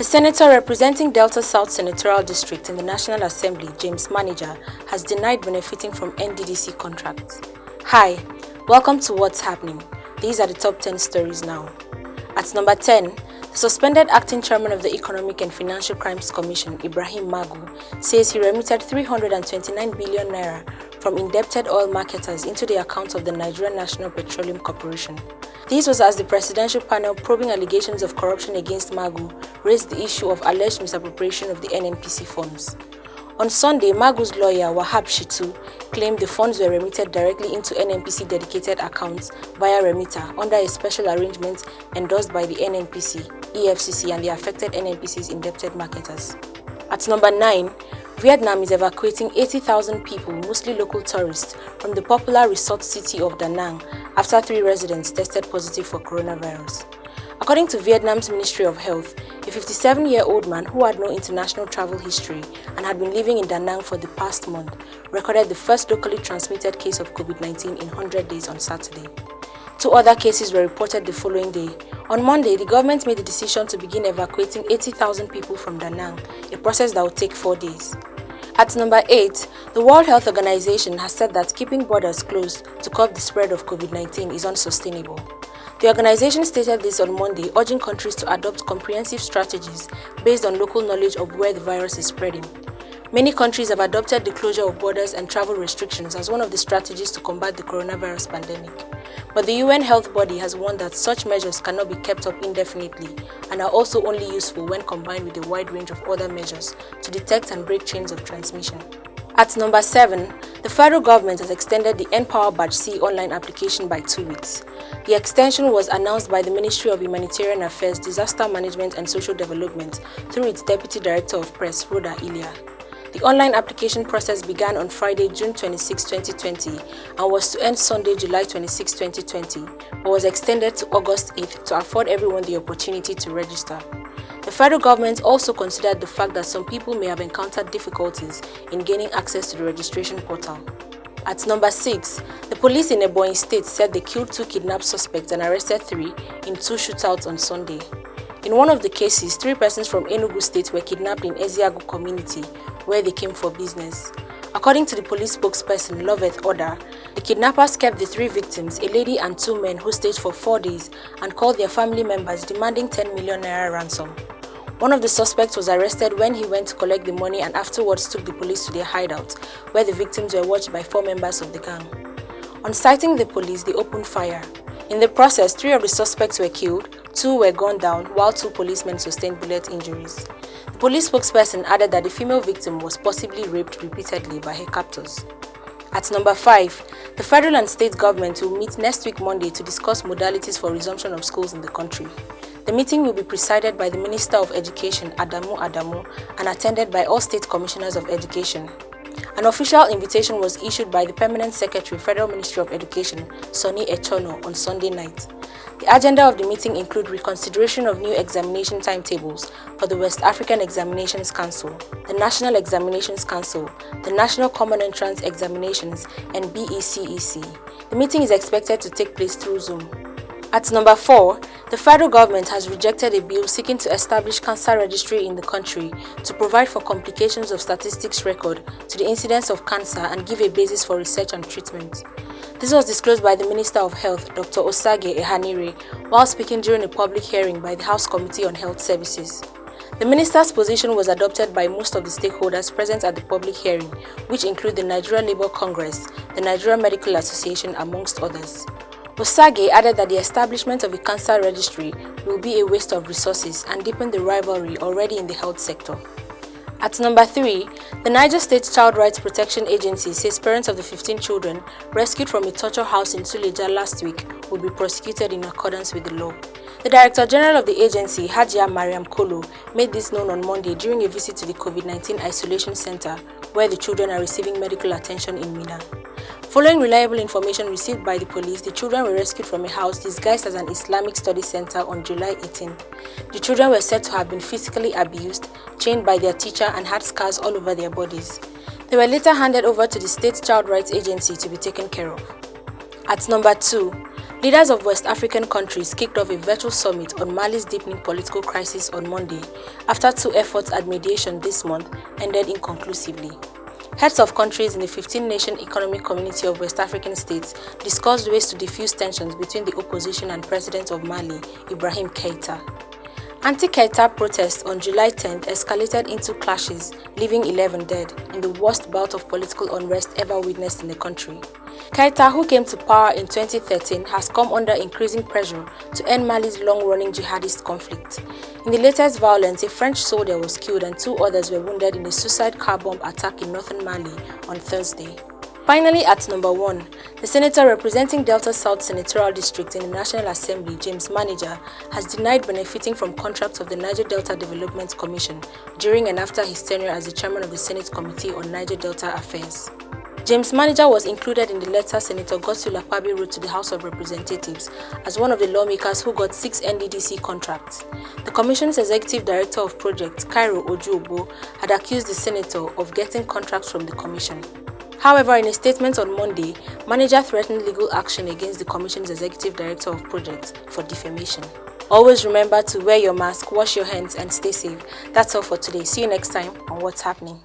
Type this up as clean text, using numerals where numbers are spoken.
The senator representing Delta South Senatorial District in the National Assembly, James Manager, has denied benefiting from NDDC contracts. Hi, welcome to What's Happening. These are the top 10 stories now. At number 10, the suspended acting chairman of the Economic and Financial Crimes Commission, Ibrahim Magu, says he remitted 329 billion naira from indebted oil marketers into the accounts of the Nigerian National Petroleum Corporation. This was as the presidential panel probing allegations of corruption against Magu raised the issue of alleged misappropriation of the NNPC funds. On Sunday, Magu's lawyer, Wahab Shitu, claimed the funds were remitted directly into NNPC dedicated accounts via remitter under a special arrangement endorsed by the NNPC, EFCC and the affected NNPC's indebted marketers. At number 9, Vietnam is evacuating 80,000 people, mostly local tourists, from the popular resort city of Da Nang after 3 residents tested positive for coronavirus. According to Vietnam's Ministry of Health, a 57-year-old man who had no international travel history and had been living in Da Nang for the past month recorded the first locally transmitted case of COVID-19 in 100 days on Saturday. 2 other cases were reported the following day. On Monday, the government made the decision to begin evacuating 80,000 people from Da Nang, a process that will take 4 days. At number 8, the World Health Organization has said that keeping borders closed to curb the spread of COVID-19 is unsustainable. The organization stated this on Monday, urging countries to adopt comprehensive strategies based on local knowledge of where the virus is spreading. Many countries have adopted the closure of borders and travel restrictions as one of the strategies to combat the coronavirus pandemic. But the UN health body has warned that such measures cannot be kept up indefinitely and are also only useful when combined with a wide range of other measures to detect and break chains of transmission. At number 7, the federal government has extended the N-Power Batch C online application by 2 weeks. The extension was announced by the Ministry of Humanitarian Affairs, Disaster Management and Social Development through its Deputy Director of Press, Rhoda Ilia. The online application process began on Friday, June 26, 2020 and was to end Sunday, July 26, 2020, but was extended to August 8 to afford everyone the opportunity to register. The federal government also considered the fact that some people may have encountered difficulties in gaining access to the registration portal. At number 6, the police in Ebonyi State said they killed 2 kidnapped suspects and arrested 3 in 2 shootouts on Sunday. In one of the cases, 3 persons from Enugu State were kidnapped in Eziagu community, where they came for business. According to the police spokesperson Loveth Oda, the kidnappers kept the 3 victims, a lady and 2 men who stayed for 4 days, and called their family members demanding 10 million naira ransom. One of the suspects was arrested when he went to collect the money and afterwards took the police to their hideout, where the victims were watched by 4 members of the gang. On sighting the police, they opened fire. In the process, 3 of the suspects were killed, 2 were gunned down, while 2 policemen sustained bullet injuries. The police spokesperson added that the female victim was possibly raped repeatedly by her captors. At number 5, the federal and state government will meet next week Monday to discuss modalities for resumption of schools in the country. The meeting will be presided by the Minister of Education, Adamu, and attended by all state commissioners of education. An official invitation was issued by the Permanent Secretary, Federal Ministry of Education, Sonny Echono, on Sunday night. The agenda of the meeting include reconsideration of new examination timetables for the West African Examinations Council, the National Examinations Council, the National Common Entrance Examinations, and BECEC. The meeting is expected to take place through Zoom. At number 4, the federal government has rejected a bill seeking to establish cancer registry in the country to provide for complications of statistics record to the incidence of cancer and give a basis for research and treatment. This was disclosed by the Minister of Health, Dr. Osage Ehanire, while speaking during a public hearing by the House Committee on Health Services. The minister's position was adopted by most of the stakeholders present at the public hearing, which include the Nigeria Labour Congress, the Nigeria Medical Association, amongst others. Osage added that the establishment of a cancer registry will be a waste of resources and deepen the rivalry already in the health sector. At number 3, the Niger State Child Rights Protection Agency says parents of the 15 children rescued from a torture house in Suleja last week will be prosecuted in accordance with the law. The Director General of the agency, Hajia Mariam Kolo, made this known on Monday during a visit to the COVID-19 Isolation Center, where the children are receiving medical attention in Mina. Following reliable information received by the police, the children were rescued from a house disguised as an Islamic study center on July 18. The children were said to have been physically abused, chained by their teacher, and had scars all over their bodies. They were later handed over to the State Child Rights Agency to be taken care of. At number 2, Leaders of West African countries kicked off a virtual summit on Mali's deepening political crisis on Monday, after 2 efforts at mediation this month ended inconclusively. Heads of countries in the 15-nation economic community of West African states discussed ways to diffuse tensions between the opposition and President of Mali, Ibrahim Keïta. Anti-Keïta protests on July 10 escalated into clashes, leaving 11 dead, in the worst bout of political unrest ever witnessed in the country. Keïta, who came to power in 2013, has come under increasing pressure to end Mali's long-running jihadist conflict. In the latest violence, a French soldier was killed and 2 others were wounded in a suicide car bomb attack in northern Mali on Thursday. Finally, at number 1, the senator representing Delta South Senatorial District in the National Assembly, James Manager, has denied benefiting from contracts of the Niger Delta Development Commission during and after his tenure as the chairman of the Senate Committee on Niger Delta Affairs. James Manager was included in the letter Senator Godswill Akpabio wrote to the House of Representatives as one of the lawmakers who got 6 NDDC contracts. The Commission's Executive Director of Projects, Cairo Ojuobo, had accused the senator of getting contracts from the Commission. However, in a statement on Monday, Manager threatened legal action against the Commission's Executive Director of Projects for defamation. Always remember to wear your mask, wash your hands, and stay safe. That's all for today. See you next time on What's Happening.